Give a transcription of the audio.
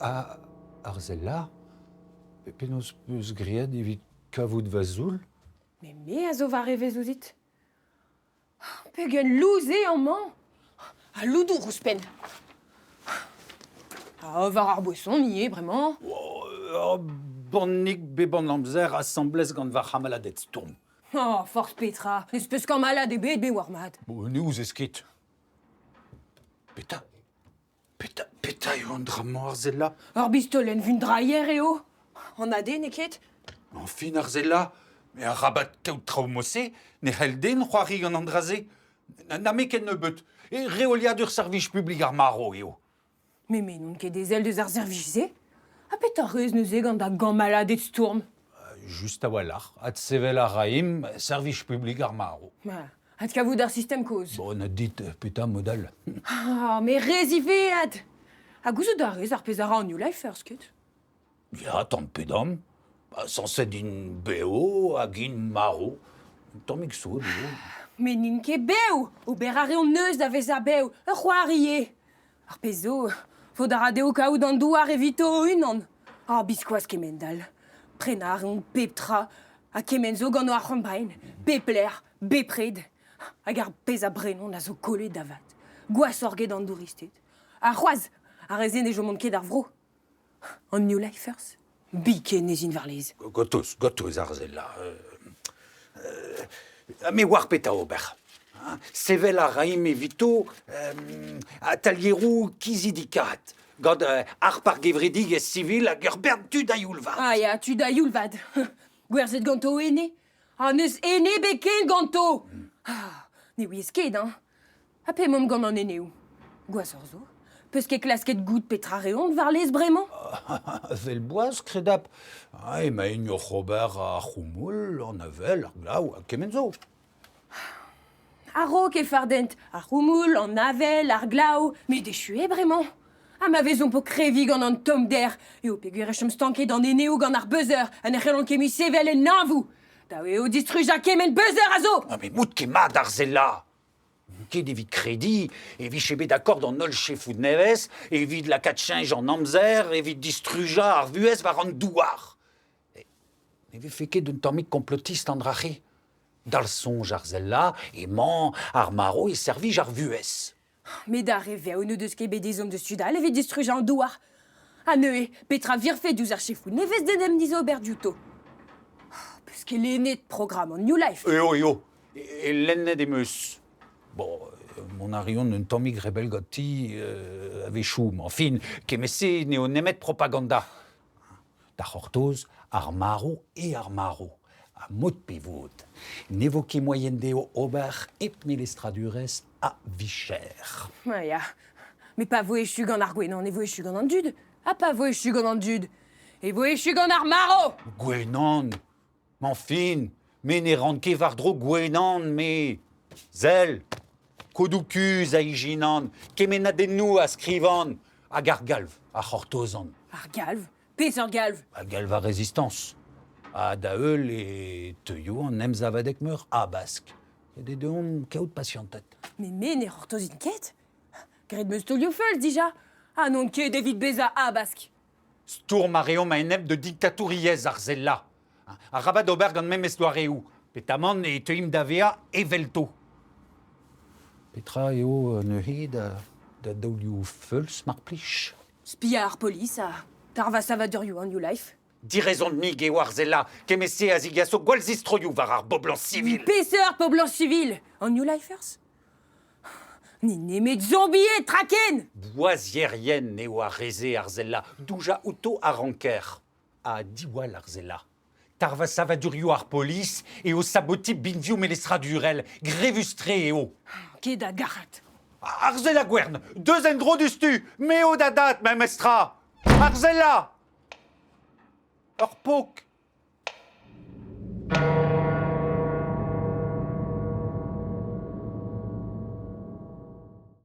Ah, Arzella, penos peus griad evit kavout vazoul. Mais a zo va revezouzit. Pegen louze en man. A loudou rouspen. Ah, var ar boisson, nié, vraiment. Bonnik bebon amzer assemblez gant va hamaladet stourm. Oh, force Petra. Neus peus kan malade bet be war mat. Bo, neus eskit. Peta eo an dramant Arzella. Ar bistolen vun draier eo. An ade, neket? En fin Arzella, me a rabat keout traumose, ne helden c'hoari gant an draze. Na me ken nebeut. E reoliadur service public ar maro eo. Mais non ket des ailes de ar service. A pet ar reus neus e gant da gant malade et storm. Just a walar, at sevel a raim, service public ar maro. At kavout ar système cause. Bon, on a dit peta modal. Ah, mais rezivead. A gouzout da rez ar pezara an New Lifers, ket? Ya, tant pedam. Sanset din beo hag in maro. Tammig so, beo. Mais nin ket beo. Ober a reon neus da vez a beo. Ur c'hoarie. Ar pezo, fod ar adeo kaout an douar evito unan. Ah, biskoaz kemendal. Prenar on peptra. A kemen zo gant o ar c'hambain. Pepler, bepred. Hag ar pez a brenon a zo kole davat. Gwassorget an douristet. A c'hoaz, a rezen e jo mont ket ar vro. An New Lifers. Bike nezin varlez. Gotoz Arzella. Me war peta ober. Sevel a raim evito atalierou kizidikat. Gant ar pargevredig ez civil hag ur bern tud a youlvat. Ah ya, tu da youlvad. Gwerzet ganto ene. Ah, neus ene beken ganto. Ah, ne ouiez ket, hein. Ha pe mom gant an ene ou. Gwaz ur zo. Peus ket klasket gout petra reont varlez bremañ. Vel boaz kredap. Ma en ur Robert a c'houmoul, an avel, ar glaou, a kemenzo. Aro ket fardent. Ar c'houmoul, an avel, ar glaou. Me dechu bremañ. Ha ma vezon po krevi gant an tom der. Eo pe gwerechom stanket an ene ou gant ar buzzer. An ec'h eo kemi sevel en navou. Da eo distruja kemen buzzer a zo. Me mout ket mat Arzella. Ket evit kredi, evit chebe d'accord an ol chefout nevez, evit lakaat chenj an amzer, evit distruja ar vuez war an douar. Evit feket d'un tammig complotist an drache. Dal sonj Arzella, emañ ar maro e servij ar vuez. Me da reveo nou deus ket bet des hommes de Sudal evit distruja an douar. Ha neue, petra virfet diouz ar chefout nevez denem dizo berdiouto. Peus ket lennet program an New Life. Eo. E lennet e meus. Bon, mon arion d'un tammig rebel goti ave choum. Enfin, kemese neo nemet propaganda. Da c'hortoz, ar maro e ar maro. A mod pevout. Nevoke moyen deo ober et melestradurez a vicher. Ya, me pa vo echu gant ar gwenan, e vo echu gant an dud. Ha pa vo echu gant an dud. E vo echu gant ar maro. Gwenan. M'enfin, me ne rant ket var dro gwenan, me... Zel, kodoukuz a ijinan, kemenadennou a skrivan, hag ar galv, a c'hortozan. Ar galv? Pez ur galv? A galv a rezistans. A da eul e teuio an emz avadek meur a bask. E de deon kaout patientet. Me ne c'hortozin ket? Gret meus tolio feul, dija. Ah non ket evit beza a bask. Stourm a reom a enep de dictatouriez Arzella. A rabat ober gant memez doareou. Petaman e teuim davea e velto. Petra eo neuhe da daoulioù feuls mar plij. Spia ar polis a tarva savadurioù an New Life. Direzon mig eo Arzella, kemese a zigaso gwalzistroioù var ar boblan civil. Peseur poblan civil an New Lifers? Ni nemet zombiet traken! Boazierien eo a reze Arzella, douja outo a ranker. A diwal Arzella. Tarva savadurioù ar polis eo saboti binvioù melestradurel, grevustre eo. Ket da garat. Arzella gwern, deus en dro dustu, meo da dat, memestra. Arzella! Ur pok.